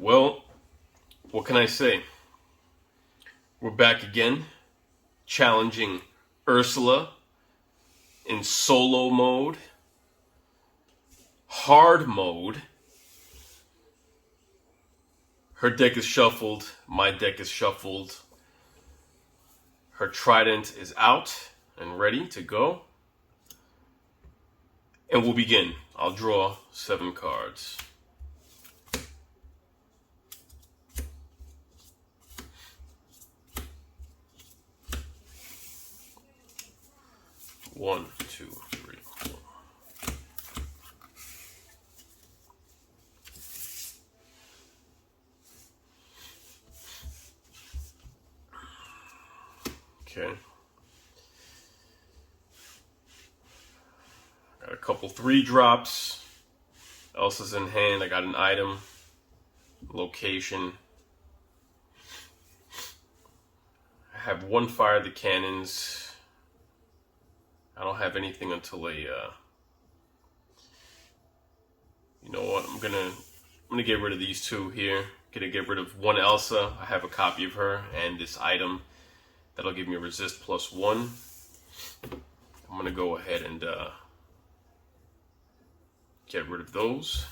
Well, what can I say? We're back again, challenging Ursula in solo mode, hard mode. Her deck is shuffled, my deck is shuffled. Her trident is out and ready to go. And we'll begin. I'll draw 7 cards. One, two, three, four. Okay. Got a couple 3 drops. Elsa's in hand. I got an item. Location. I have 1 fire the cannons. I don't have anything until a, you know what, I'm gonna get rid of these 2 here. Gonna get rid of 1 Elsa. I have a copy of her and this item that'll give me a resist +1. I'm gonna go ahead and get rid of those.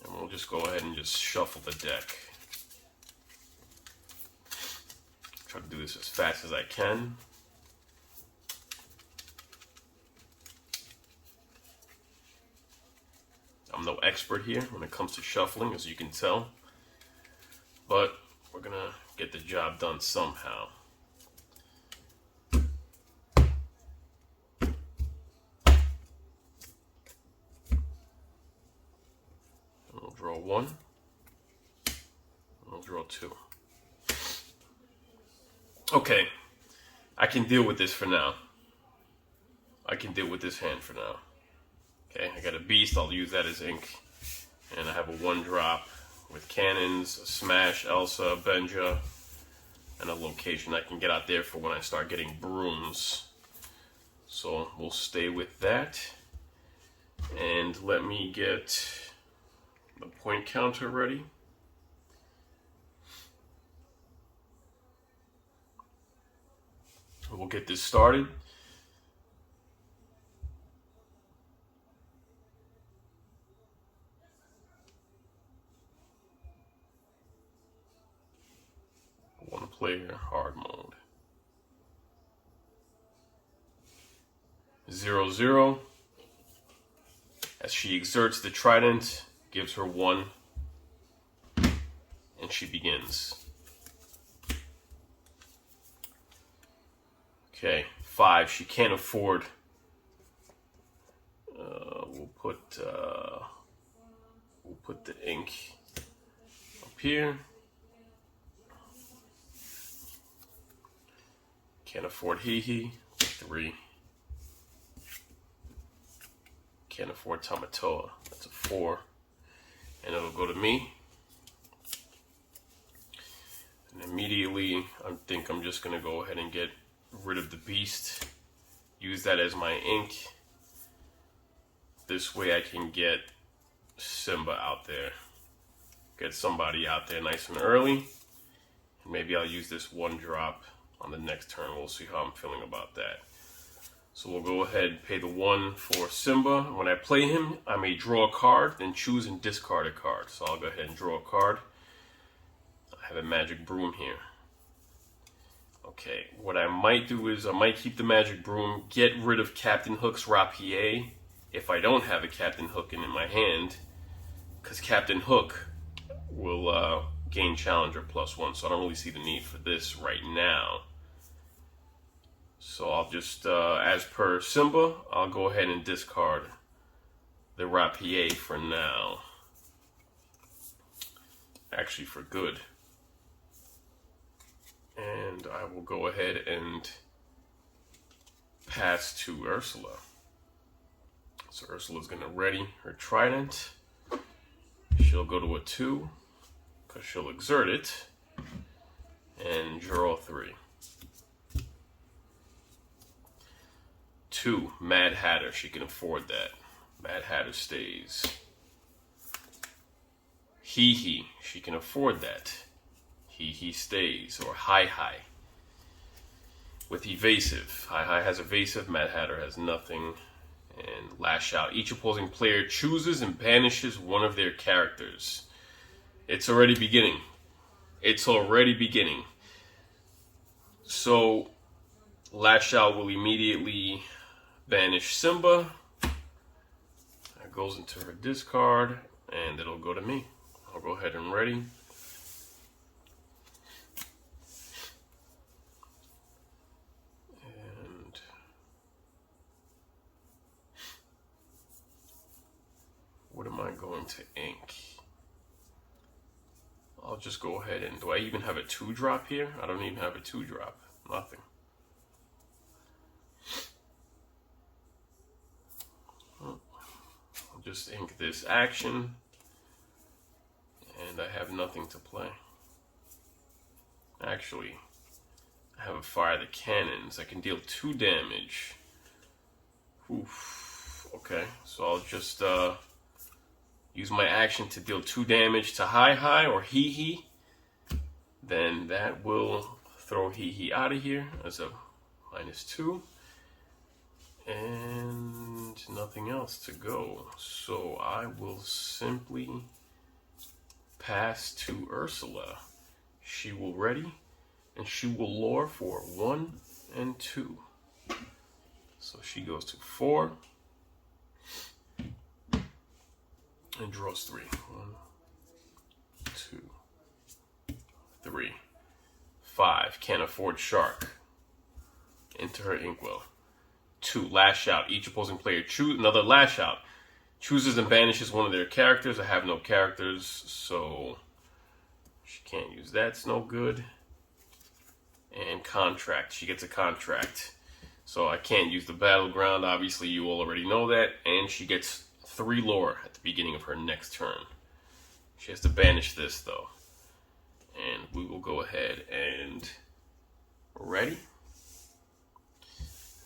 And we'll just go ahead and just shuffle the deck. Try to do this as fast as I can. I'm no expert here when it comes to shuffling, as you can tell, but we're gonna get the job done somehow. We'll draw 1, and we'll draw 2. Okay, I can deal with this for now. I can deal with this hand for now. Okay, I got a beast, I'll use that as ink. And I have a 1 drop with cannons, a smash, Elsa, Benja, and a location I can get out there for when I start getting brooms. So we'll stay with that. And let me get the point counter ready. We'll get this started. Player hard mode. 0-0. As she exerts the trident, gives her 1, and she begins. Okay, 5. She can't afford. We'll put the ink up here. Can't afford Hee-Hee, 3. Can't afford Tamatoa, that's a 4. And it'll go to me. And immediately, I think I'm just gonna go ahead and get rid of the beast. Use that as my ink. This way I can get Simba out there. Get somebody out there nice and early. And maybe I'll use this 1 drop on the next turn. We'll see how I'm feeling about that. So we'll go ahead and pay the 1 for Simba. When I play him, I may draw a card, then choose and discard a card. So I'll go ahead and draw a card. I have a magic broom here. Okay, what I might do is I might keep the magic broom, get rid of Captain Hook's rapier if I don't have a Captain Hook in my hand, because Captain Hook will gain Challenger +1, so I don't really see the need for this right now. So I'll just, as per Simba, I'll go ahead and discard the rapier for now. Actually, for good. And I will go ahead and pass to Ursula. So Ursula's going to ready her trident. She'll go to a 2, because she'll exert it, and draw 3. 2, Mad Hatter. She can afford that. Mad Hatter stays. he. She can afford that. He stays, or hi. With evasive, hi has evasive, Mad Hatter has nothing. And lash out. Each opposing player chooses and banishes one of their characters. It's already beginning. It's already beginning. So, lash out will immediately banish Simba. That goes into her discard, and it'll go to me. I'll go ahead and ready. What am I going to ink? I'll just go ahead and... Do I even have a 2-drop here? I don't even have a 2-drop. Nothing. I'll just ink this action. And I have nothing to play. Actually, I have a fire the cannons. I can deal 2 damage. Oof. Okay, so I'll just... use my action to deal 2 damage to hi or he. Then that will throw he out of here as a -2. And nothing else to go. So I will simply pass to Ursula. She will ready and she will lure for 1 and 2. So she goes to 4. And draws 3. 1, 2, 3, 5. Can't afford shark. Into her inkwell. 2. Lash out. Each opposing player choose another lash out. Chooses and banishes one of their characters. I have no characters, so she can't use that. It's no good. And contract. She gets a contract. So I can't use the battleground. Obviously, you all already know that. And she gets 3 lore at the beginning of her next turn. She has to banish this though. And we will go ahead and ready.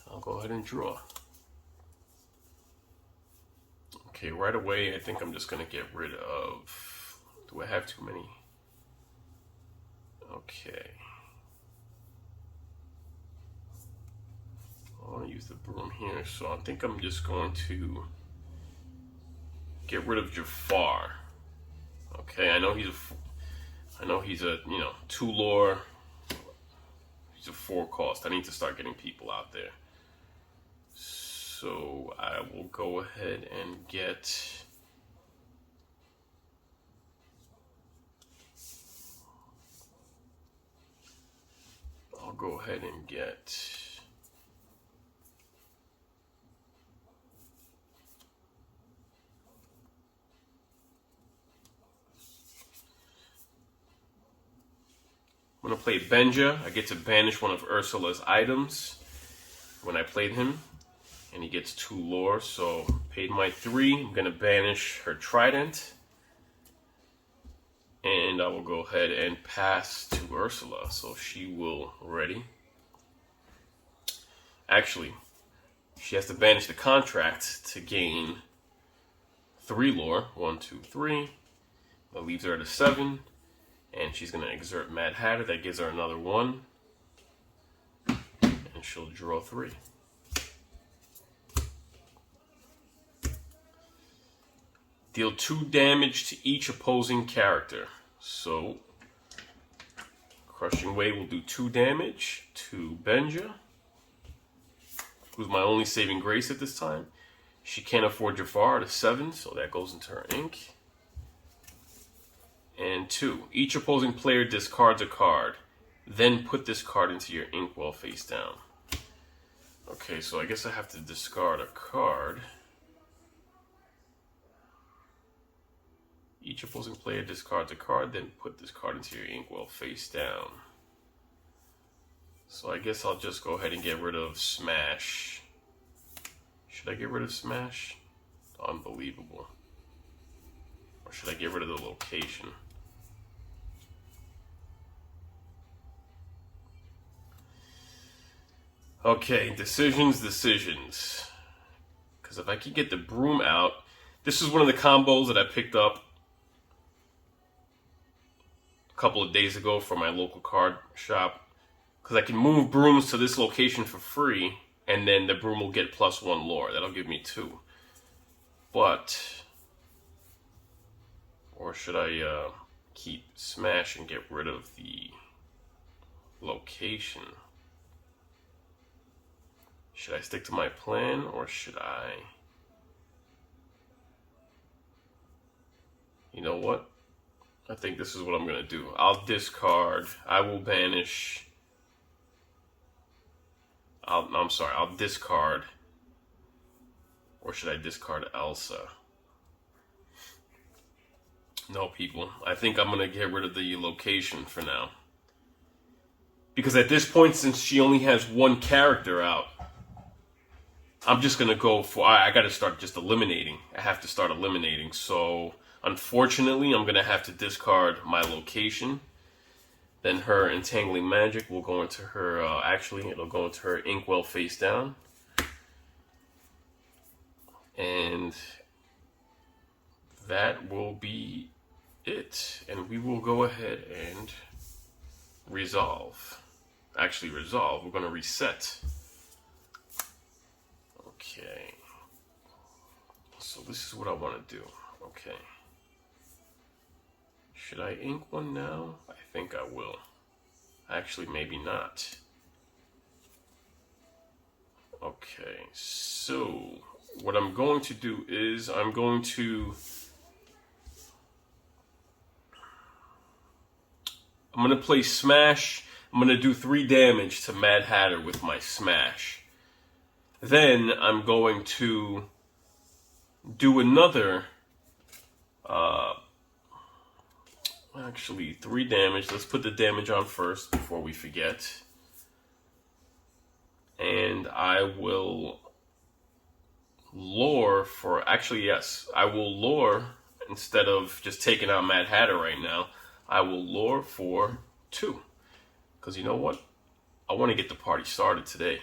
I'll go ahead and draw. Okay, right away I think I'm just gonna get rid of... Do I have too many? Okay. I want to use the broom here, so I think I'm just going to get rid of Jafar. Okay, I know he's a 2 lore. He's a 4 cost. I need to start getting people out there. So I will go ahead and get... I'll go ahead and get... I'm going to play Benja. I get to banish one of Ursula's items when I played him. And he gets 2 lore. So paid my 3. I'm going to banish her trident. And I will go ahead and pass to Ursula. So she will ready. Actually, she has to banish the contract to gain 3 lore. 1, 2, 3. That leaves her at a 7. And she's going to exert Mad Hatter. That gives her another 1. And she'll draw 3. Deal 2 damage to each opposing character. So, Crushing Wave will do 2 damage to Benja, who's my only saving grace at this time. She can't afford Jafar at a 7, so that goes into her ink. And 2. Each opposing player discards a card. Then put this card into your inkwell face down. Okay, so I guess I have to discard a card. Each opposing player discards a card, then put this card into your inkwell face down. So I guess I'll just go ahead and get rid of Smash. Should I get rid of Smash? Unbelievable. Or should I get rid of the location? Okay, decisions. Because if I can get the broom out, this is one of the combos that I picked up couple of days ago from my local card shop. Because I can move brooms to this location for free, and then the broom will get +1 lore. That'll give me 2. But, or should I keep Smash and get rid of the location? Should I stick to my plan, or should I... You know what? I think this is what I'm going to do. I'll discard. I will banish... I'll discard. Or should I discard Elsa? No, people. I think I'm going to get rid of the location for now. Because at this point, since she only has 1 character out, I'm just going to go for... I got to start just eliminating. I have to start eliminating. So, unfortunately, I'm going to have to discard my location. Then her Entangling Magic will go into her... actually, it'll go into her Inkwell face down. And that will be it. And we will go ahead and resolve. Actually, resolve. We're going to reset. Okay. So this is what I want to do. Okay. Should I ink one now? I think I will. Actually, maybe not. Okay, so what I'm going to do is I'm going to play Smash. I'm going to do 3 damage to Mad Hatter with my Smash. Then I'm going to do another, actually 3 damage. Let's put the damage on first before we forget. And I will lure for, actually yes, I will lure, instead of just taking out Mad Hatter right now, I will lure for 2. Because you know what? I want to get the party started today.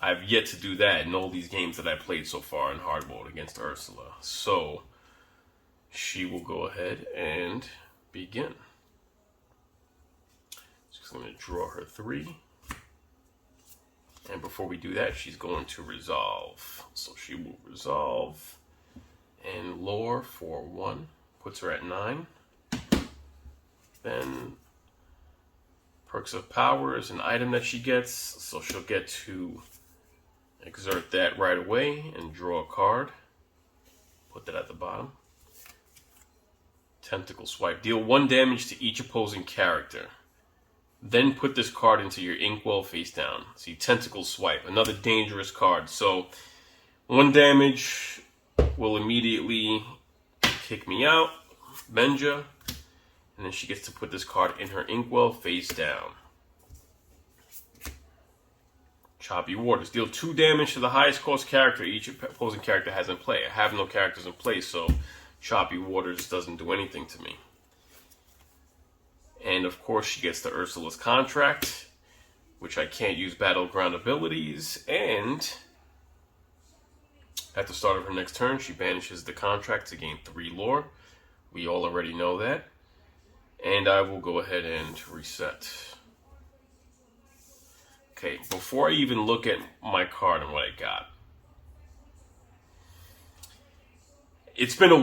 I've yet to do that in all these games that I played so far in hard mode against Ursula. So, she will go ahead and begin. She's going to draw her 3. And before we do that, she's going to resolve. So she will resolve and lure for 1. Puts her at 9. Then Perks of Power is an item that she gets. So she'll get to exert that right away and draw a card. Put that at the bottom. Tentacle Swipe. Deal 1 damage to each opposing character. Then put this card into your Inkwell face down. See, Tentacle Swipe, another dangerous card. So, 1 damage will immediately kick me out, Benja, and then she gets to put this card in her Inkwell face down. Choppy Waters. Deal 2 damage to the highest cost character each opposing character has in play. I have no characters in play, so Choppy Waters doesn't do anything to me. And of course she gets the Ursula's Contract, which I can't use Battleground abilities, and at the start of her next turn she banishes the Contract to gain 3 lore. We all already know that. And I will go ahead and reset. Okay, before I even look at my card and what I got, it's been a while.